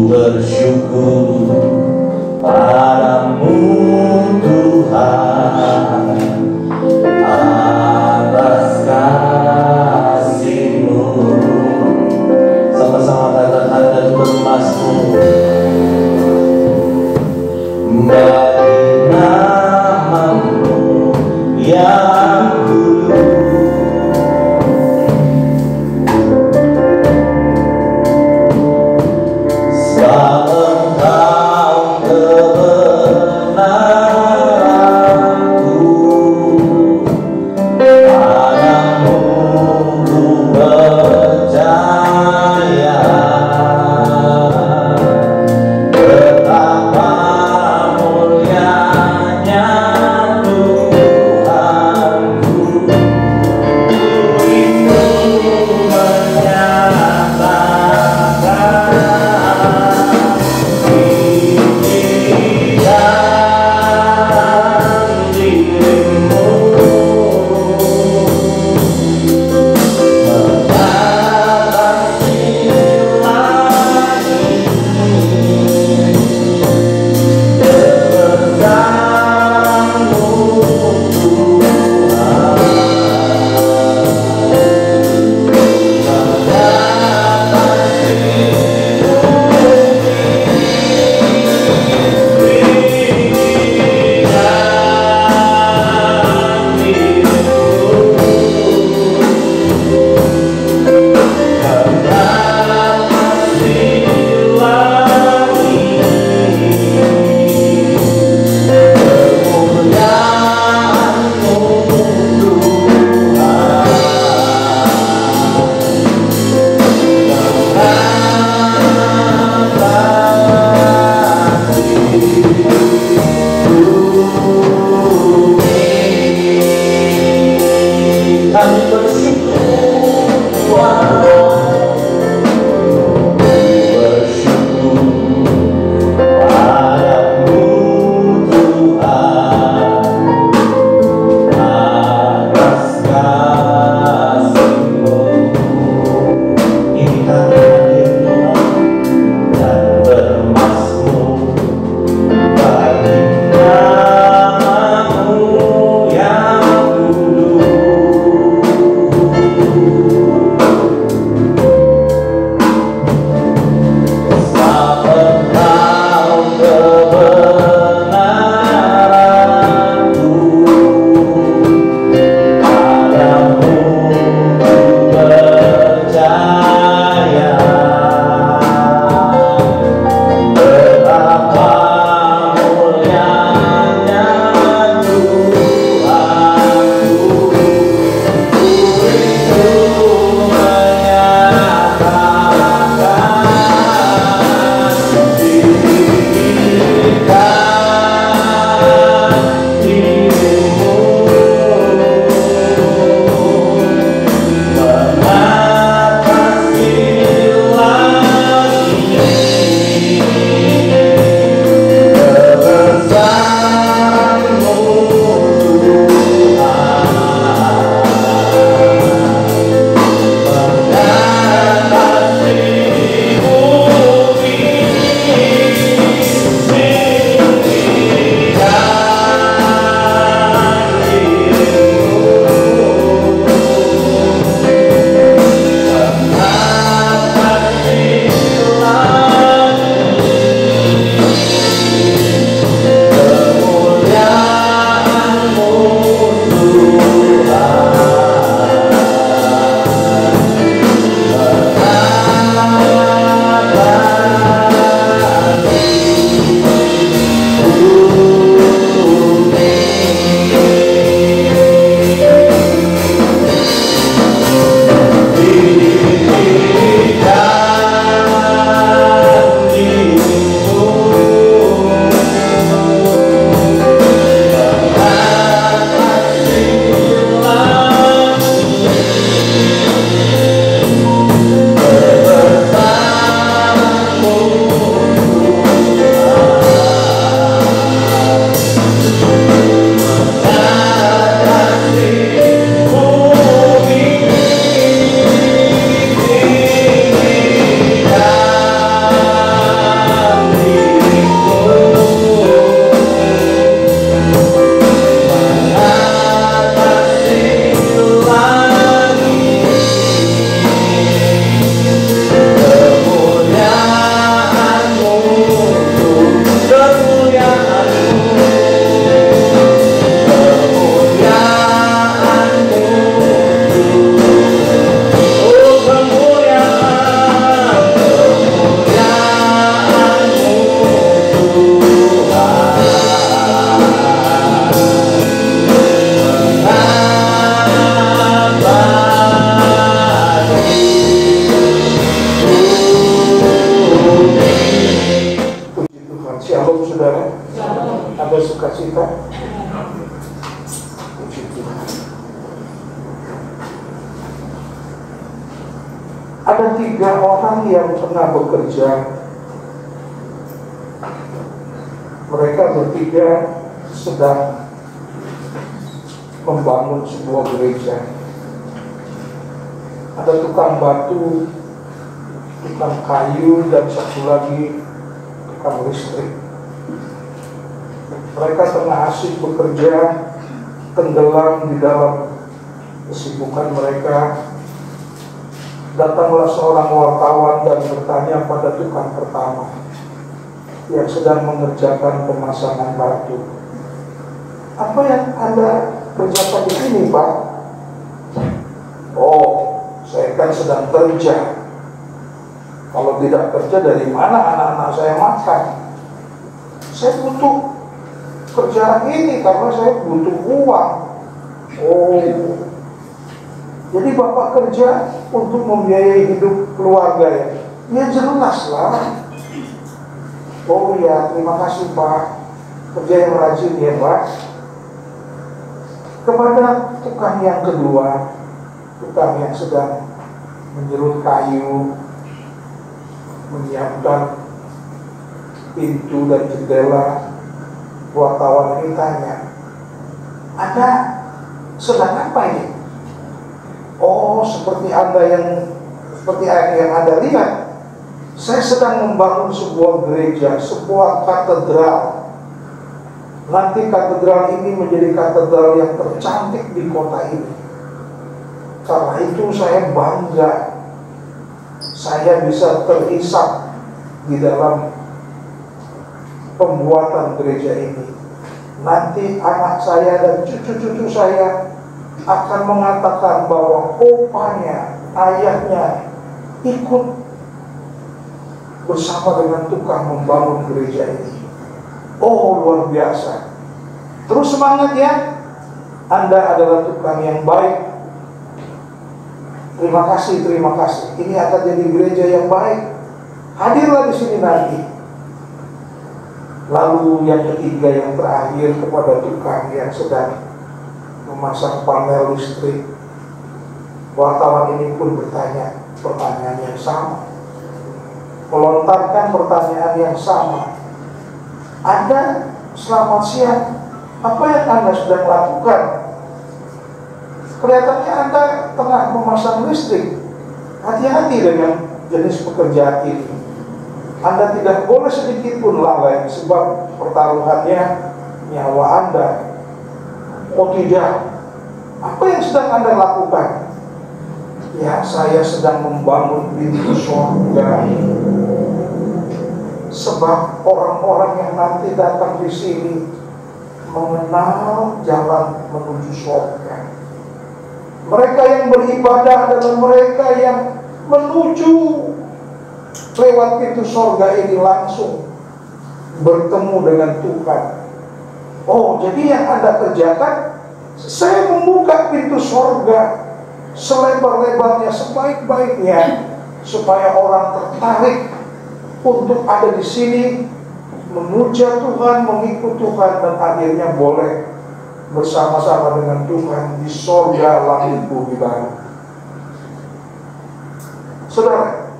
bersyukur padamu Tuhan atas kasih-Mu. Sama-sama katakan dan bermazmur bagi nama-Mu yang kudus. Engkau sukacita. Puji Tuhan. Ada 3 orang yang pernah bekerja. Mereka bertiga sedang membangun sebuah gereja. Ada tukang batu, tukang kayu, dan satu lagi tukang listrik. Mereka tengah asyik bekerja, tenggelam di dalam kesibukan mereka. Datanglah seorang wartawan dan bertanya pada tukang pertama yang sedang mengerjakan pemasangan batu, "Apa yang Anda kerjakan di sini, Pak?" "Oh, saya kan sedang kerja. Kalau tidak kerja, dari mana anak-anak saya makan? Saya butuh kerjaan ini karena saya butuh uang." "Oh, jadi Bapak kerja untuk membiayai hidup keluarga ya?" "Ya jelas lah." "Oh ya, terima kasih Pak. Kerja yang rajin ya Pak." Kepada tukang yang kedua, tukang yang sedang menyerut kayu, menyiapkan pintu dan jendela, wartawan ini tanya, "Anda sedang apa ini?" "Oh, seperti yang Anda lihat, saya sedang membangun sebuah gereja, sebuah katedral. Nanti katedral ini menjadi katedral yang tercantik di kota ini. Karena itu saya bangga saya bisa terhisap di dalam pembuatan gereja ini. Nanti anak saya dan cucu-cucu saya akan mengatakan bahwa opanya, ayahnya ikut bersama dengan tukang membangun gereja ini." Oh, luar biasa. Terus semangat ya. Anda adalah tukang yang baik. Terima kasih. Ini akan jadi gereja yang baik. Hadirlah di sini nanti. Lalu yang ketiga, yang terakhir, kepada tukang yang sedang memasang panel listrik. Wartawan ini pun bertanya pertanyaan yang sama, melontarkan pertanyaan yang sama. "Anda, selamat siang. Apa yang Anda sedang lakukan? Kelihatannya Anda tengah memasang listrik. Hati-hati dengan jenis pekerjaan ini. Anda tidak boleh sedikit pun lalai, sebab pertaruhannya nyawa Anda." "Oh tidak. Apa yang sedang Anda lakukan?" "Ya, saya sedang membangun pintu surga. Sebab orang-orang yang nanti datang di sini mengenal jalan menuju surga. Mereka yang beribadah adalah mereka yang menuju lewat pintu surga ini langsung bertemu dengan Tuhan." "Oh, jadi yang Anda kerjakan, saya membuka pintu surga selebar-lebarnya, sebaik-baiknya, supaya orang tertarik untuk ada di sini, memuja Tuhan, mengikut Tuhan, dan akhirnya boleh bersama-sama dengan Tuhan di surga langit bumi baru." Saudara,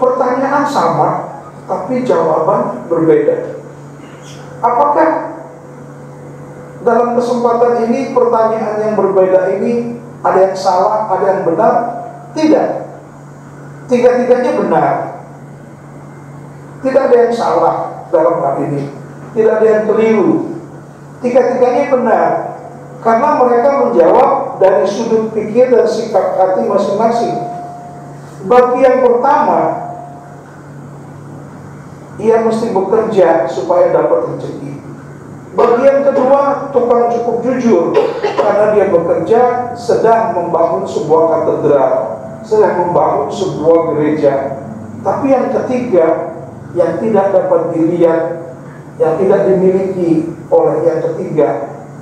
pertanyaan sama, tapi jawaban berbeda. Apakah dalam kesempatan ini pertanyaan yang berbeda ini ada yang salah, ada yang benar? Tidak. Tiga-tiganya benar. Tidak ada yang salah dalam hal ini. Tidak ada yang keliru. Tiga-tiganya benar. Karena mereka menjawab dari sudut pikir dan sikap hati masing-masing. Bagi yang pertama, ia mesti bekerja supaya dapat rezeki. Bagi yang kedua, tukang cukup jujur, karena dia bekerja sedang membangun sebuah katedral, sedang membangun sebuah gereja. Tapi yang ketiga, yang tidak dapat dilihat, yang tidak dimiliki oleh yang ketiga,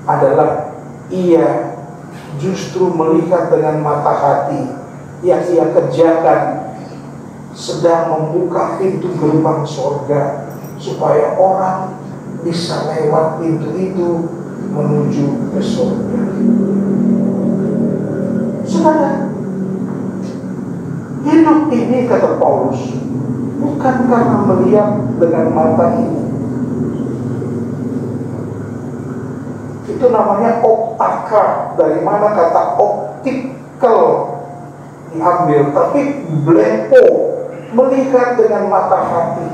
adalah ia justru melihat dengan mata hati yang ia kerjakan sedang membuka pintu gerbang surga supaya orang bisa lewat pintu itu menuju ke surga. Saudara, hidup ini, kata Paulus, bukan karena melihat dengan mata ini. Itu namanya optaka, dari mana kata optical diambil, tapi blepo, melihat dengan mata hati.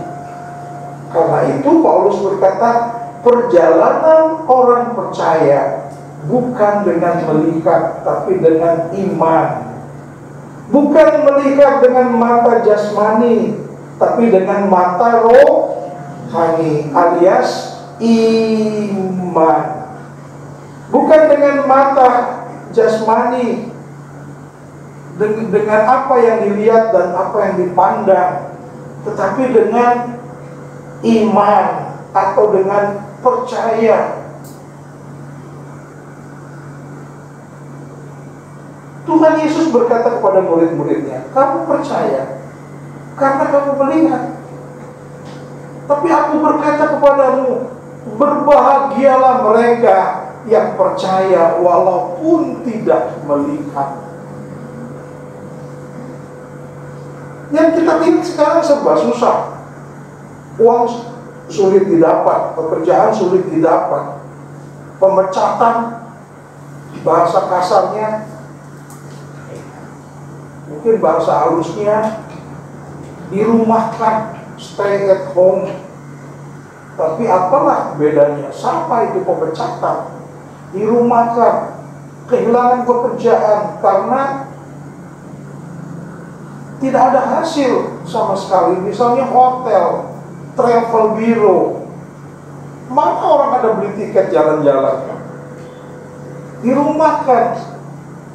Karena itu Paulus berkata, perjalanan orang percaya bukan dengan melihat, tapi dengan iman. Bukan melihat dengan mata jasmani, tapi dengan mata rohani, alias iman. Bukan dengan mata jasmani, dengan apa yang dilihat dan apa yang dipandang, tetapi dengan iman atau dengan percaya. Tuhan Yesus berkata kepada murid-muridnya, kamu percaya karena kamu melihat. Tapi aku berkata kepadamu, berbahagialah mereka yang percaya walaupun tidak melihat. Yang kita lihat sekarang serba susah. Uang sulit didapat, pekerjaan sulit didapat, pemecatan, bahasa kasarnya, mungkin bahasa halusnya, dirumahkan, stay at home. Tapi apalah bedanya? Sama itu pemecatan, dirumahkan, kehilangan pekerjaan karena tidak ada hasil sama sekali. Misalnya hotel, travel bureau, mana orang ada beli tiket jalan-jalan? Dirumahkan,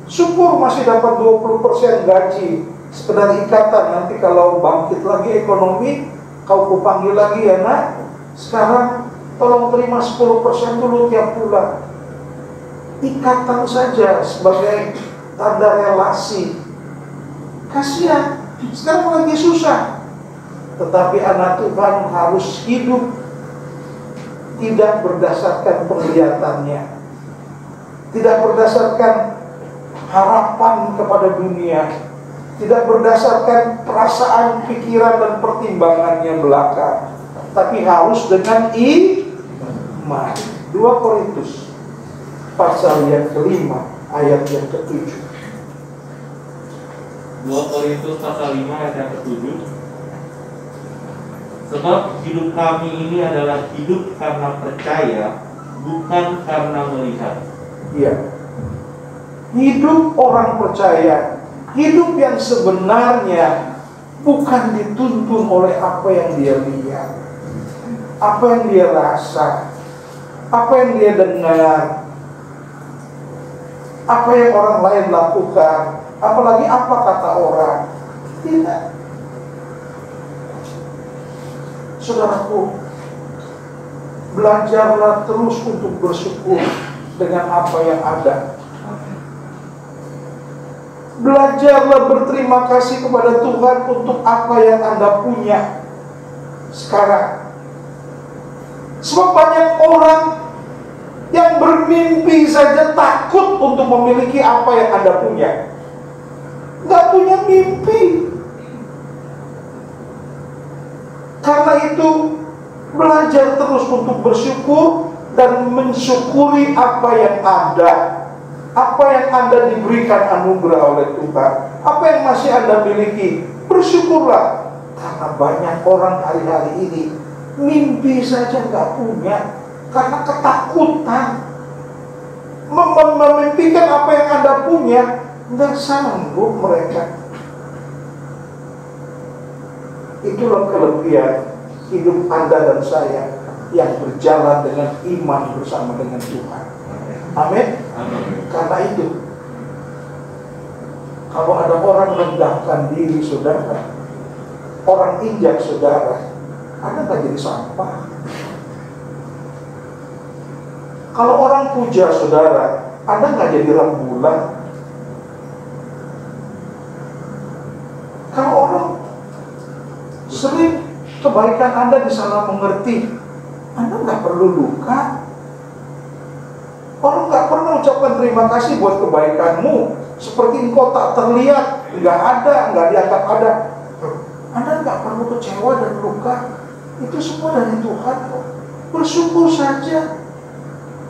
syukur masih dapat 20% gaji, sekedar ikatan. Nanti kalau bangkit lagi ekonomi, kau kupanggil lagi ya nak, sekarang tolong terima 10% dulu tiap bulan. Ikatan saja sebagai tanda relasi. Kasihan, sekarang lagi susah. Tetapi anak Tuhan harus hidup tidak berdasarkan penglihatannya, tidak berdasarkan harapan kepada dunia, tidak berdasarkan perasaan, pikiran, dan pertimbangannya belaka, tapi harus dengan iman. 2 Korintus pasal yang kelima ayat yang ke-7. 2 Korintus pasal 5 ayat yang ke-7. Sebab hidup kami ini adalah hidup karena percaya, bukan karena melihat. Iya. Hidup orang percaya, hidup yang sebenarnya bukan dituntun oleh apa yang dia lihat, apa yang dia rasa, apa yang dia dengar, apa yang orang lain lakukan, apalagi apa kata orang. Tidak. Saudaraku, belajarlah terus untuk bersyukur dengan apa yang ada. Belajarlah berterima kasih kepada Tuhan untuk apa yang Anda punya sekarang. Sebab banyak orang yang bermimpi saja takut untuk memiliki apa yang Anda punya. Nggak punya mimpi. Karena itu, belajar terus untuk bersyukur dan mensyukuri apa yang ada, apa yang Anda diberikan anugerah oleh Tuhan, apa yang masih Anda miliki. Bersyukurlah, karena banyak orang hari-hari ini mimpi saja nggak punya karena ketakutan. Memimpikan apa yang Anda punya, nggak sanggup mereka. Itulah kelebihan hidup Anda dan saya yang berjalan dengan iman bersama dengan Tuhan. Amin. Karena itu, kalau ada orang rendahkan diri saudara, orang injak saudara, Anda nggak jadi sampah. Kalau orang puja saudara, Anda nggak jadi rembulan. Kalau orang sering kebaikan Anda disalah mengerti, Anda nggak perlu luka. Orang nggak pernah ucapkan terima kasih buat kebaikanmu, seperti engkau tak terlihat, nggak ada, nggak dianggap ada. Anda nggak perlu kecewa dan luka. Itu semua dari Tuhan kok. Bersyukur saja.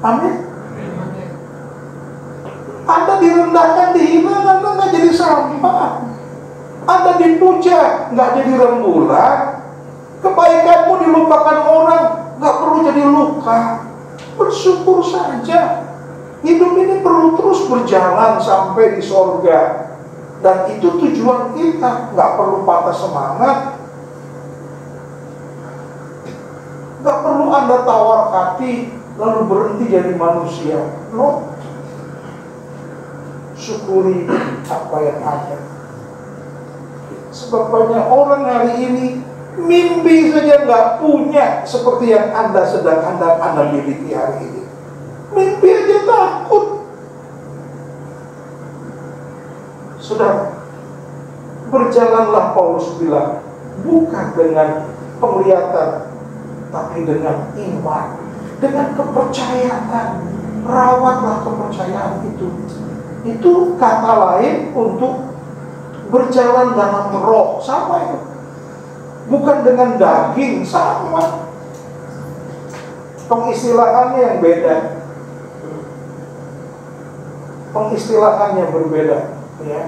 Amin. Anda direndahkan, dihina, Anda nggak jadi sampah. Anda dipuja, nggak jadi rembulan. Kebaikanmu dilupakan orang, nggak perlu jadi luka. Bersyukur saja. Hidup ini perlu terus berjalan sampai di sorga. Dan itu tujuan kita. Nggak perlu patah semangat. Nggak perlu Anda tawar hati lalu berhenti jadi manusia. No. Syukuri apa yang ada. Sebab banyak orang hari ini mimpi saja nggak punya seperti yang Anda sedang Anda miliki hari ini. Mimpi aja takut. Saudara, berjalanlah, Paulus bilang, bukan dengan penglihatan, tapi dengan iman, dengan kepercayaan. Rawatlah kepercayaan itu. Itu kata lain untuk berjalan dalam roh, sama itu. Bukan dengan daging, sama. Pengistilahannya yang beda. Pengistilahannya berbeda, ya.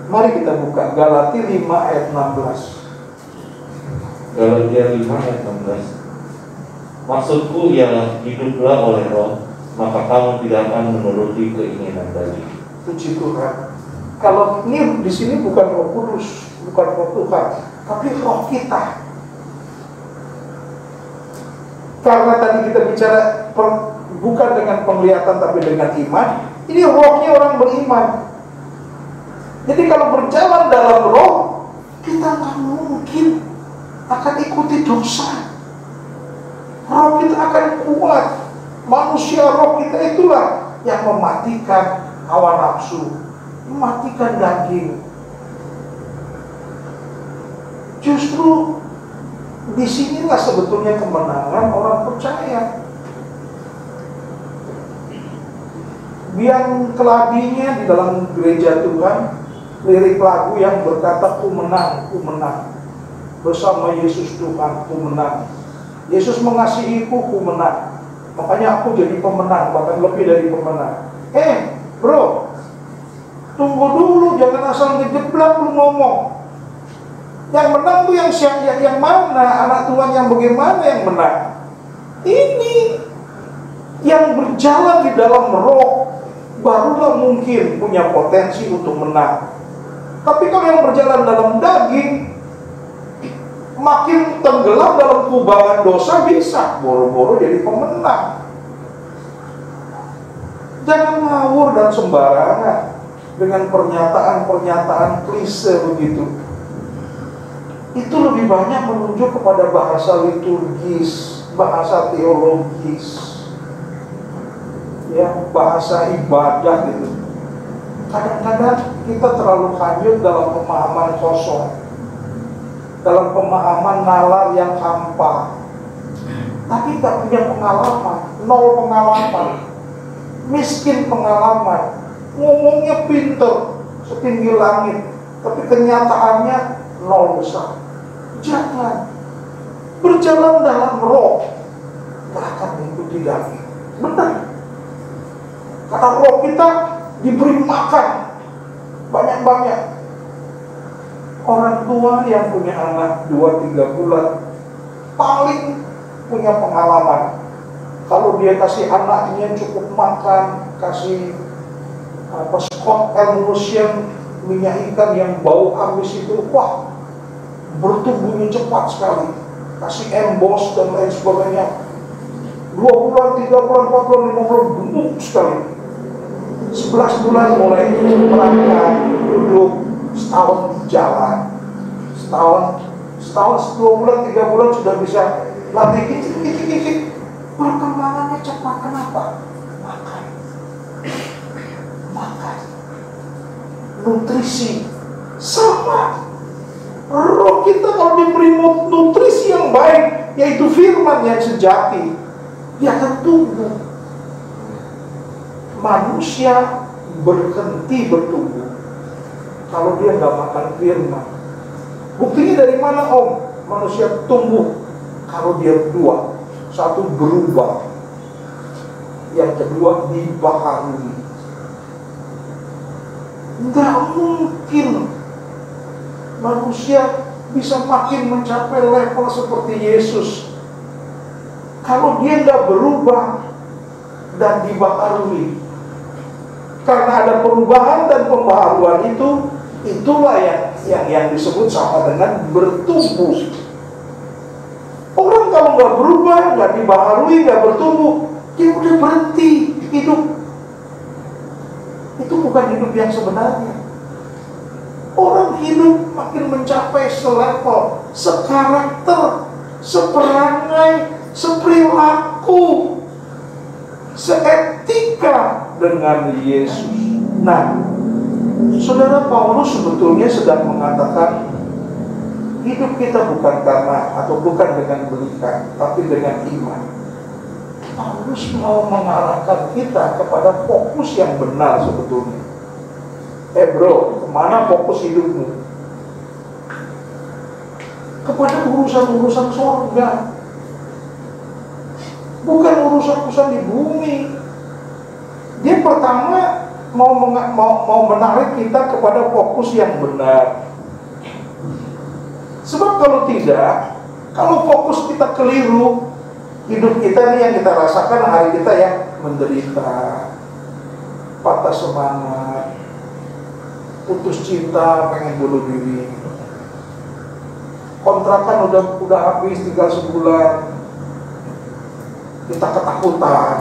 Mari kita buka Galatia 5 ayat 16. Galatia 5 ayat 16. Maksudku ialah hiduplah oleh roh, maka kamu tidak akan menuruti keinginan daging. Puji Tuhan. Kalau ini di sini bukan Roh Kudus, bukan Roh Tuhan, tapi roh kita. Karena tadi kita bicara bukan dengan penglihatan tapi dengan iman. Ini rohnya orang beriman. Jadi kalau berjalan dalam roh, kita nggak mungkin akan ikuti dosa. Roh kita akan kuat. Manusia roh kita itulah yang mematikan hawa nafsu, mematikan daging. Justru disinilah sebetulnya kemenangan orang percaya. Biang keladinya di dalam gereja Tuhan, lirik lagu yang berkata ku menang bersama Yesus Tuhan, ku menang. Yesus mengasihiku, ku menang. Makanya aku jadi pemenang, bahkan lebih dari pemenang. Bro, tunggu dulu, jangan asal ngejeblak lu ngomong. Yang menang tuh yang mana? Anak Tuhan yang bagaimana yang menang? Ini yang berjalan di dalam roh, barulah mungkin punya potensi untuk menang. Tapi kalau yang berjalan dalam daging, makin tenggelam dalam kubangan dosa, bisa boro-boro jadi pemenang. Jangan ngawur dan sembarangan dengan pernyataan-pernyataan klise begitu. Itu lebih banyak menunjuk kepada bahasa liturgis, bahasa teologis, ya, bahasa ibadah gitu. Kadang-kadang kita terlalu hanyut dalam pemahaman kosong, dalam pemahaman nalar yang hampa, tapi tak punya pengalaman, nol pengalaman, miskin pengalaman, ngomongnya pinter setinggi langit, tapi kenyataannya nol besar. Jangan berjalan dalam roh, tak akan mengikuti daging. Benar, karena roh kita diberi makan banyak-banyak. Orang tua yang punya anak 2-3 bulan paling punya pengalaman. Kalau dia kasih anaknya cukup makan, kasih Scott emulsion, minyak ikan yang bau amis itu, wah, bertumbuhnya cepat sekali. Kasih embos dan lain sebagainya, 2 bulan, 3 bulan, 4 bulan, 5 bulan, gemuk sekali. 11 bulan mulai merangkak, duduk, setahun jalan, setahun 2 bulan, 3 bulan sudah bisa latih kicik. Perkembangannya cepat. Kenapa? Makan. Nutrisi sama. Roh kita kalau diberi nutrisi yang baik, yaitu firman yang sejati, dia akan tumbuh. Manusia berhenti bertumbuh kalau dia nggak makan firman. Buktinya dari mana, Om? Manusia tumbuh kalau dia dua. Satu, berubah. Yang kedua, dibaharui. Nggak mungkin manusia bisa makin mencapai level seperti Yesus kalau dia nggak berubah dan dibaharui. Karena ada perubahan dan pembaharuan itulah yang disebut sama dengan bertumbuh. Orang kalau nggak berubah, nggak dibaharui, nggak bertumbuh, dia udah berhenti hidup. Itu bukan hidup yang sebenarnya. Orang hidup makin mencapai selevel, sekarakter, seperangai, seperilaku, seetika dengan Yesus. Nah, Saudara, Paulus sebetulnya sedang mengatakan hidup kita bukan karena atau bukan dengan berita, tapi dengan iman. Paulus mau mengarahkan kita kepada fokus yang benar sebetulnya. Bro, kemana fokus hidupmu? Kepada urusan-urusan surga, bukan urusan-urusan di bumi. Dia pertama mau menarik kita kepada fokus yang benar. Sebab kalau tidak, kalau fokus kita keliru, hidup kita nih yang kita rasakan hari kita yang menderita, patah semangat, putus cinta, pengen bunuh diri, kontrakan udah habis tinggal sebulan, kita ketakutan.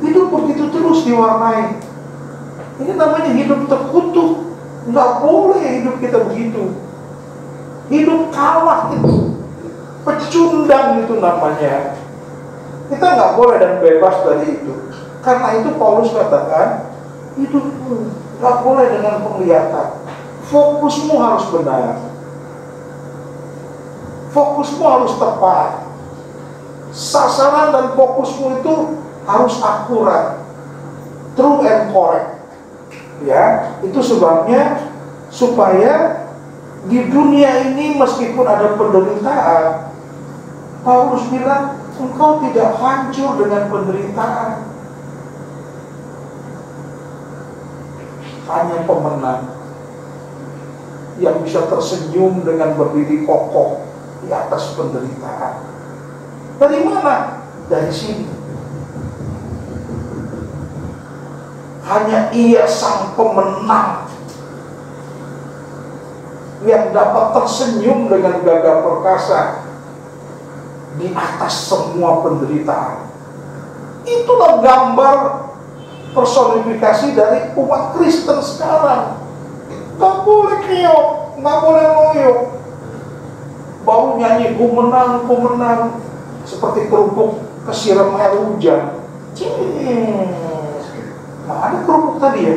Hidup begitu terus diwarnai. Ini namanya hidup terkutuk. Nggak boleh hidup kita begitu. Hidup kalah itu, pecundang itu namanya. Kita nggak boleh dan bebas dari itu. Karena itu Paulus katakan, hidupmu nggak boleh dengan penglihatan. Fokusmu harus benar. Fokusmu harus tepat. Sasaran dan fokusmu itu harus akurat, true and correct. Ya, itu sebabnya supaya di dunia ini meskipun ada penderitaan, Paulus bilang engkau tidak hancur dengan penderitaan. Hanya pemenang yang bisa tersenyum dengan berdiri kokoh di atas penderitaan. Dari mana? Dari sini. Hanya ia sang pemenang yang dapat tersenyum dengan gagah perkasa di atas semua penderitaan. Itulah gambar personifikasi dari umat Kristen sekarang. Gak boleh keok, gak boleh loyo. Baru nyanyi ku menang, seperti kerupuk kesiram air hujan. Ada kerupuk tadi ya?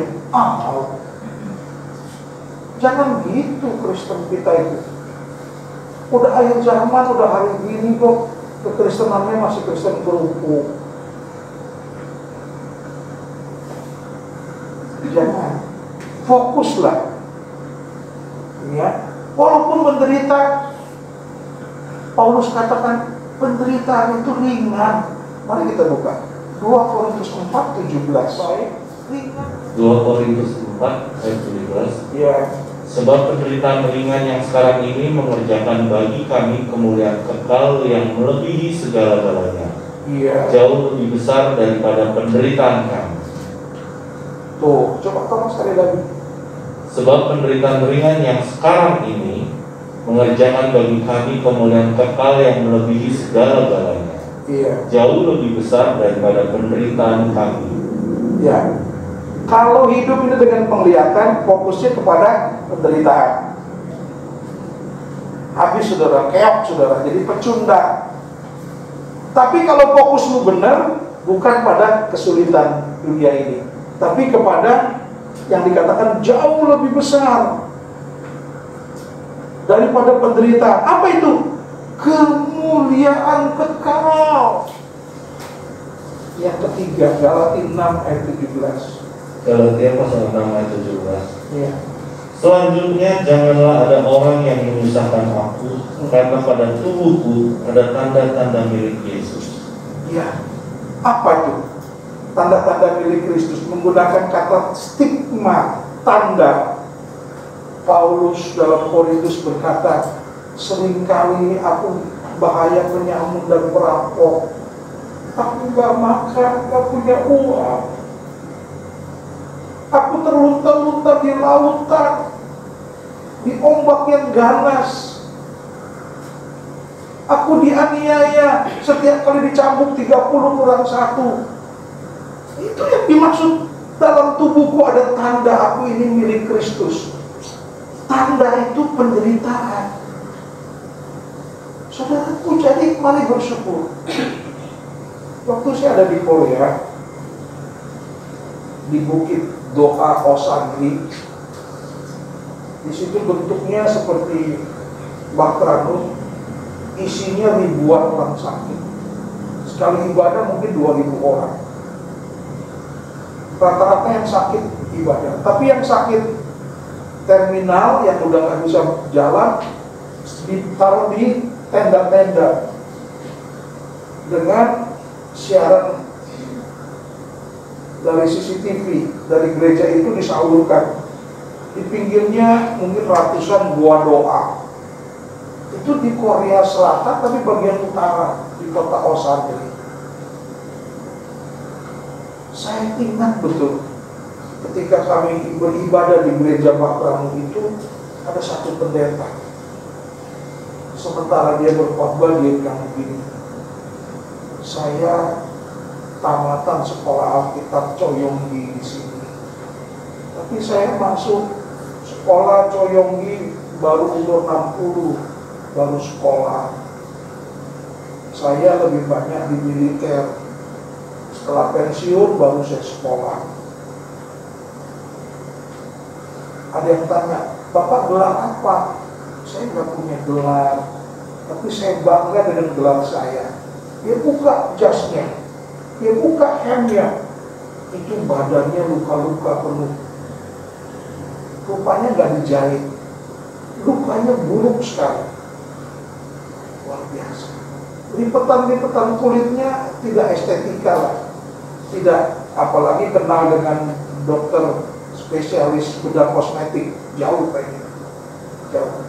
Jangan gitu Kristen kita itu. Udah akhir zaman, udah hari gini kok kekristenannya masih Kristen kerupuk. Jangan. Fokuslah. Ya. Walaupun menderita, Paulus katakan penderitaan itu ringan. Mari kita buka 2 Korintus 4:17. Baik, ringan. 2 Korintus 4 ayat 17. Ya. Sebab penderitaan ringan yang sekarang ini mengerjakan bagi kami kemuliaan kekal yang melebihi segala-galanya. Iya. Jauh lebih besar daripada penderitaan kami. Tuh, coba tolong sekali lagi. Sebab penderitaan ringan yang sekarang ini mengerjakan bagi kami kemuliaan kekal yang melebihi segala-galanya. Iya. Jauh lebih besar daripada penderitaan kami. Ya. Kalau hidup ini dengan penglihatan, fokusnya kepada penderitaan. Habis saudara, keok saudara, jadi pecundang. Tapi kalau fokusmu benar, bukan pada kesulitan dunia ini, tapi kepada yang dikatakan jauh lebih besar. daripada penderitaan. Apa itu? Kemuliaan kekal. Yang ketiga, Galatia 6 ayat 17. Galatia pasal 6 ayat 17. Ya. Selanjutnya, janganlah ada orang yang menyusahkan aku, karena pada tubuhku ada tanda-tanda milik Yesus. Ya. Apa itu? Tanda-tanda milik Kristus, menggunakan kata stigma, tanda. Paulus dalam Korintus berkata, seringkali aku bahaya penyamun dan perampok, aku gak makan, gak punya uang, aku terlunta-lunta di lautan, di ombak yang ganas, aku dianiaya, setiap kali dicambuk 30 kurang 1. Itu yang dimaksud, dalam tubuhku ada tanda aku ini milik Kristus. Tanda itu penderitaan. Saudaraku, jadi mari bersyukur. Waktu saya ada di Korea, di Bukit Doa Osagri, di situ bentuknya seperti Bahtranus, isinya ribuan orang sakit. Sekali ibadah mungkin 2.000 orang. Rata-rata yang sakit ibadah, tapi yang sakit terminal yang udah nggak bisa jalan ditaruh di tenda-tenda dengan siaran dari CCTV dari gereja itu disalurkan. Di pinggirnya mungkin ratusan gua doa. Itu di Korea Selatan, tapi bagian utara di kota Osagri. Saya ingat betul ketika kami beribadah di gereja Bahtranus itu, ada satu pendeta. Sementara dia berkhotbah, dia bilang begini, saya tamatan sekolah Alkitab Choyonggi di sini, tapi saya masuk sekolah Choyonggi baru umur 60, baru sekolah. Saya lebih banyak di militer. Setelah pensiun baru saya sekolah. Ada yang tanya, Bapak gelar apa? Saya nggak punya gelar, tapi saya bangga dengan gelar saya. Dia buka jasnya, dia buka hemnya, itu badannya luka-luka penuh. Rupanya nggak dijahit, lukanya buruk sekali, luar biasa. Lipetan-lipetan kulitnya tidak estetika lah, tidak, apalagi kenal dengan dokter spesialis bedah kosmetik, jauh kayaknya, jauh.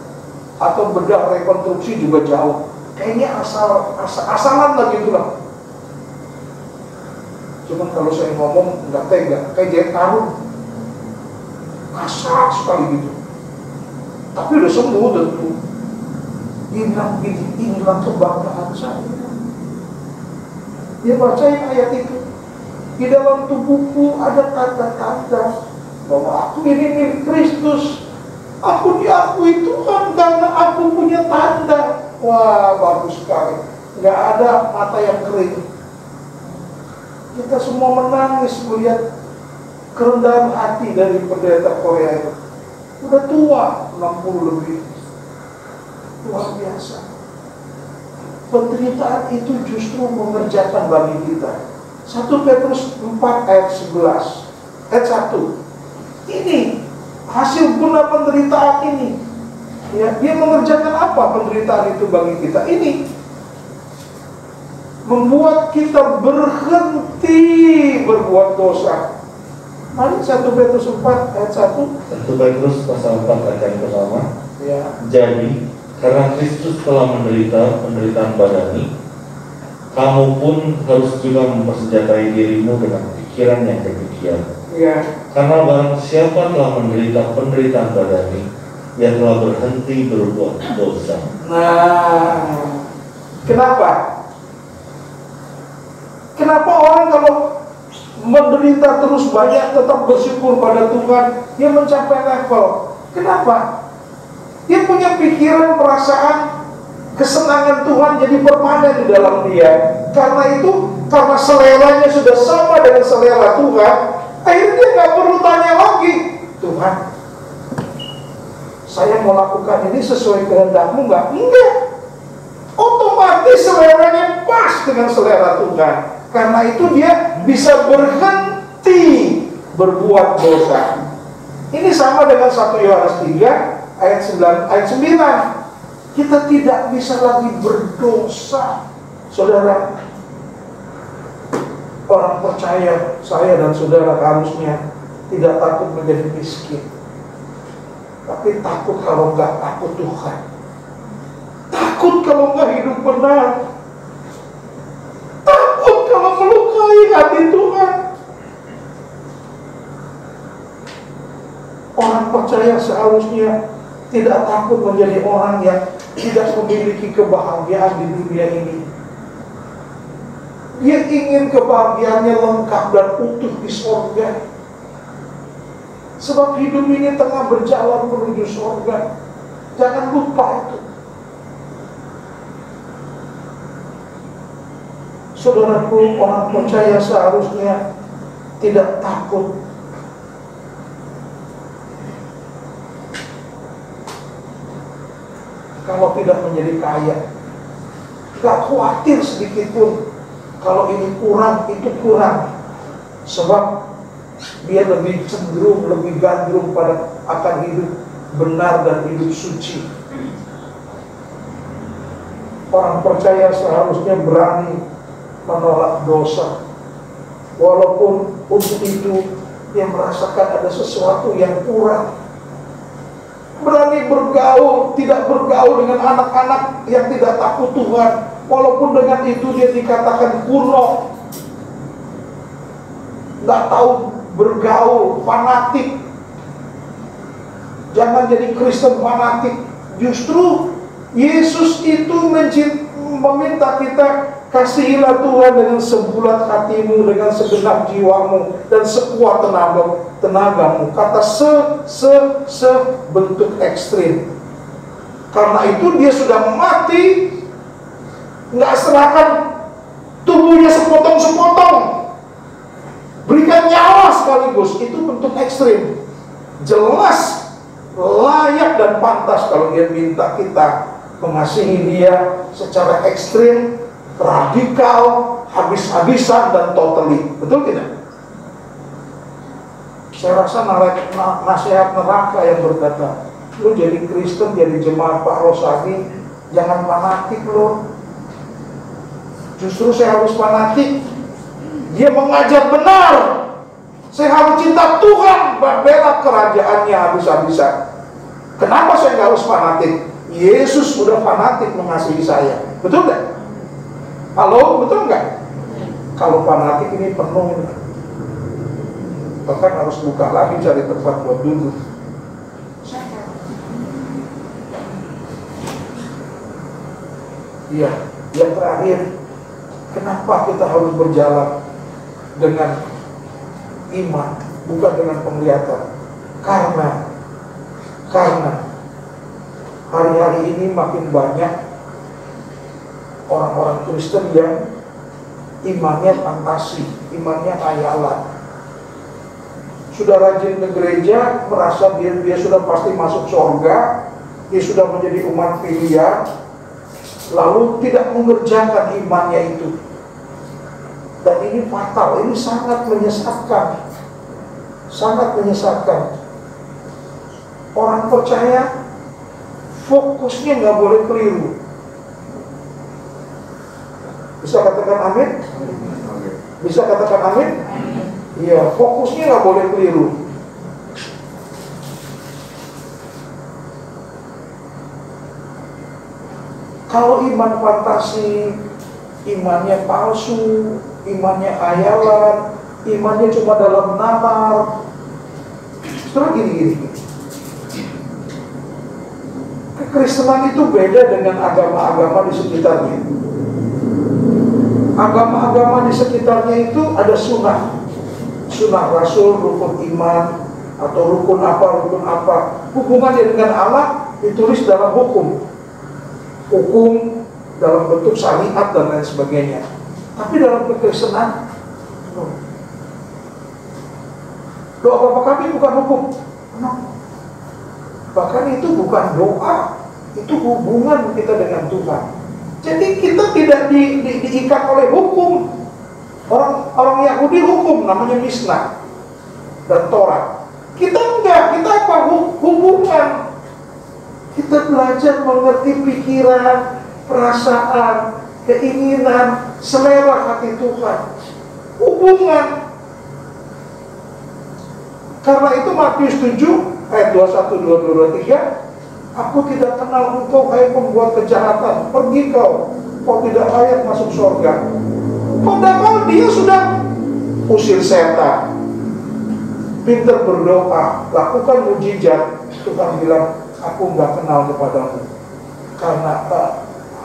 Atau bedah rekonstruksi juga jauh. Kayaknya asalan lah gitu lah. Cuman kalau saya ngomong nggak tega, kayak jahit karung, kasar sekali gitu. Tapi udah sembuh tentu. Dia bilang begini, inilah kebanggaan saya. Dia bacain ayat itu. Di dalam tubuhku ada tanda-tanda bahwa aku ini milik Kristus. Aku diakui Tuhan karena aku punya tanda. Wah, bagus sekali. Nggak ada mata yang kering. Kita semua menangis melihat kerendahan hati dari pendeta Korea itu. Udah tua, 60 lebih. Luar biasa. Penderitaan itu justru mengerjakan bagi kita. 1 Petrus 4 ayat 11 ayat 1. Ini hasil guna penderitaan ini. Ya, dia mengerjakan apa penderitaan itu bagi kita? Ini membuat kita berhenti berbuat dosa. Mari 1 Petrus 4 ayat 1. 1 Petrus pasal 4 ayat yang pertama. Ya. Jadi, karena Kristus telah menderita penderitaan badani, kamu pun harus juga mempersenjatai dirimu dengan pikiran yang demikian. Ya. Karena barang siapa telah menderita penderitaan badani, ia telah berhenti berbuat dosa. Nah, kenapa? Kenapa orang kalau menderita terus banyak tetap bersyukur pada Tuhan, dia mencapai level? Kenapa? Dia punya pikiran, perasaan, kesenangan Tuhan jadi permanen di dalam dia. Karena itu, karena seleranya sudah sama dengan selera Tuhan, akhirnya dia nggak perlu tanya lagi, Tuhan, saya mau lakukan ini sesuai kehendakmu nggak? Enggak. Otomatis seleranya pas dengan selera Tuhan. Karena itu dia bisa berhenti berbuat dosa. Ini sama dengan 1 Yohanes 3 ayat 9. Kita tidak bisa lagi berdosa. Saudara, orang percaya, saya dan saudara harusnya tidak takut menjadi miskin, tapi takut kalau nggak takut Tuhan. Takut kalau nggak hidup benar. Takut kalau melukai hati Tuhan. Orang percaya seharusnya tidak takut menjadi orang yang tidak memiliki kebahagiaan di dunia ini. Dia ingin kebahagiaannya lengkap dan utuh di surga. Sebab hidup ini tengah berjalan menuju surga. Jangan lupa itu. Saudaraku, orang percaya seharusnya tidak takut kalau tidak menjadi kaya. Gak khawatir sedikit pun kalau ini kurang, itu kurang. Sebab dia lebih cenderung, lebih gandrung pada akan hidup benar dan hidup suci. Orang percaya seharusnya berani menolak dosa, walaupun untuk itu dia merasakan ada sesuatu yang kurang. Berani bergaul, tidak bergaul dengan anak-anak yang tidak takut Tuhan, walaupun dengan itu dia dikatakan kuno, nggak tahu bergaul, fanatik. Jangan jadi Kristen fanatik. Justru Yesus itu meminta kita, kasihilah Tuhan dengan sebulat hatimu, dengan segenap jiwamu, dan sekuat tenagamu. Kata bentuk ekstrim. Karena itu dia sudah mati, nggak serahkan tubuhnya sepotong-sepotong, berikan nyawa sekaligus. Itu bentuk ekstrim. Jelas layak dan pantas kalau dia minta kita mengasihi dia secara ekstrim, radikal, habis-habisan, dan totally. Betul tidak? Saya rasa nasihat neraka yang berkata, lu jadi Kristen, jadi jemaat Pak Rosadi, jangan fanatik lu. Justru saya harus fanatik. Dia mengajar benar. Saya harus cinta Tuhan, bela kerajaannya habis-habisan. Kenapa saya nggak harus fanatik? Yesus sudah fanatik mengasihi saya. Betul nggak? Halo, betul nggak? Kalau fanatik ini penuh ini. Bahkan harus buka lagi cari tempat buat duduk. Iya, yang terakhir, kenapa kita harus berjalan dengan iman, bukan dengan penglihatan? Karena hari-hari ini makin banyak orang-orang Kristen yang imannya fantasi, imannya hayalan. Sudah rajin ke gereja, merasa dia sudah pasti masuk surga, dia sudah menjadi umat pilihan, lalu tidak mengerjakan imannya itu. Dan ini fatal, ini sangat menyesatkan. Sangat menyesatkan. Orang percaya fokusnya nggak boleh keliru. Bisa katakan amin? Bisa katakan amin? Iya, fokusnya nggak boleh keliru. Kalau iman fantasi, imannya palsu, imannya hayalan, imannya cuma dalam nalar, terus gini. Kekristenan itu beda dengan agama-agama di sekitarnya. Agama-agama di sekitarnya itu ada sunnah rasul, rukun iman, atau rukun apa. Hubungannya dengan Allah ditulis dalam hukum dalam bentuk syariat dan lain sebagainya. Tapi dalam kekristenan, doa Bapa Kami bukan hukum. Bahkan itu bukan doa, itu hubungan kita dengan Tuhan. Jadi kita tidak diikat oleh hukum. Orang Yahudi hukum namanya Mishnah dan Torah. Kita enggak, kita apa? Hubungan. Kita belajar mengerti pikiran, perasaan, keinginan, selera hati Tuhan. Hubungan. Karena itu Matius 7 ayat 21, 22, 23, aku tidak kenal engkau, hai pembuat kejahatan, pergi kau tidak layak masuk surga. Padahal dia sudah usir setan, pintar berdoa, lakukan mujizat. Tuhan bilang, aku nggak kenal kepadamu, karena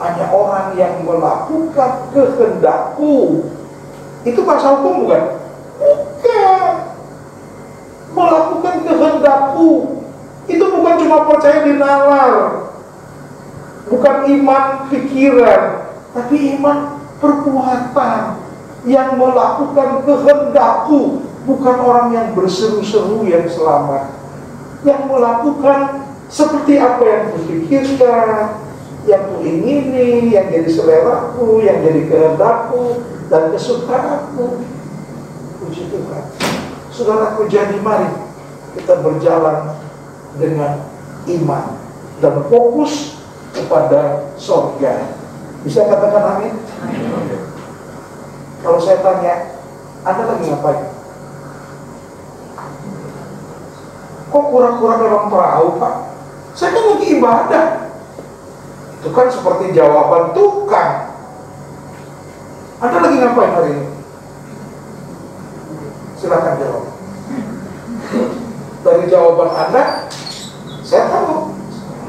hanya orang yang melakukan kehendakku. Itu pasal hukum bukan? Bukan. Melakukan kehendakku itu bukan cuma percaya di nalar, bukan iman pikiran, tapi iman perbuatan yang melakukan kehendakku. Bukan orang yang berseru-seru yang selamat, yang melakukan seperti apa yang kupikirkan, yang kuingini, yang jadi seleraku, yang jadi kehendakku dan kesukaanku. Puji Tuhan. Saudaraku, jadi mari kita berjalan dengan iman dan fokus kepada surga. Bisa katakan amin? Amin. Kalau saya tanya, Anda lagi ngapain? Kok kura-kura dalam perahu, Pak? Saya kan lagi ibadah. Itu kan seperti jawaban tukang. Anda lagi ngapain hari ini? Silakan jawab. Dari jawaban Anda, saya tahu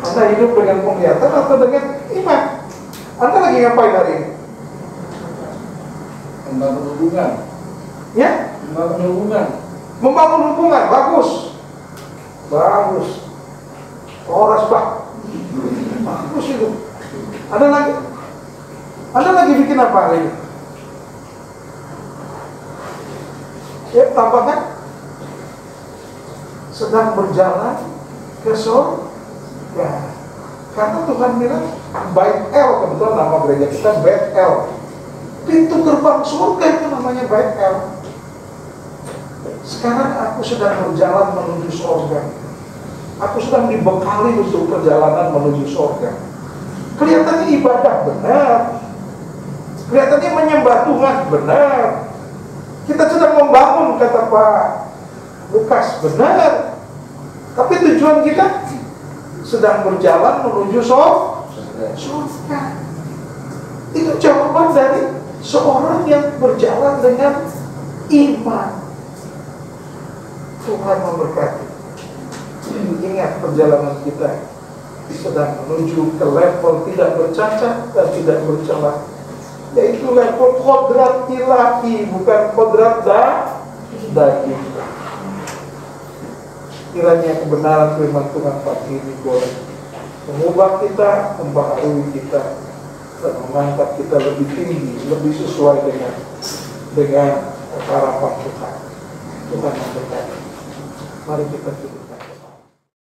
Anda hidup dengan penglihatan atau dengan iman. Anda lagi ngapain hari ini? Membangun hubungan. Ya? Membangun hubungan. Membangun hubungan, bagus. Bagus. Horas, Pak. Bagus itu. Anda lagi bikin apa hari ini? Ya, tampaknya sedang berjalan ke surga. Karena Tuhan bilang Bait El, kebetulan nama gereja kita Bait El. Pintu gerbang surga itu namanya Bait El. Sekarang aku sedang berjalan menuju surga. Aku sedang dibekali untuk perjalanan menuju surga. Kelihatannya ibadah benar, kelihatannya menyembah Tuhan benar. Kita sedang membangun, kata Pak Lukas, benar. Tapi tujuan kita sedang berjalan menuju surga. Itu jawaban dari seorang yang berjalan dengan iman. Tuhan memberkati. Ingat, perjalanan kita sedang menuju ke level tidak bercacat dan tidak bercela, yaitu level kodrat ilahi, bukan kodrat daging. Kiranya kebenaran firman Tuhan pagi ini boleh mengubah kita, membaharui kita, dan mengangkat kita lebih tinggi, lebih sesuai dengan harapan Tuhan. Tuhan memberkati. Mari kita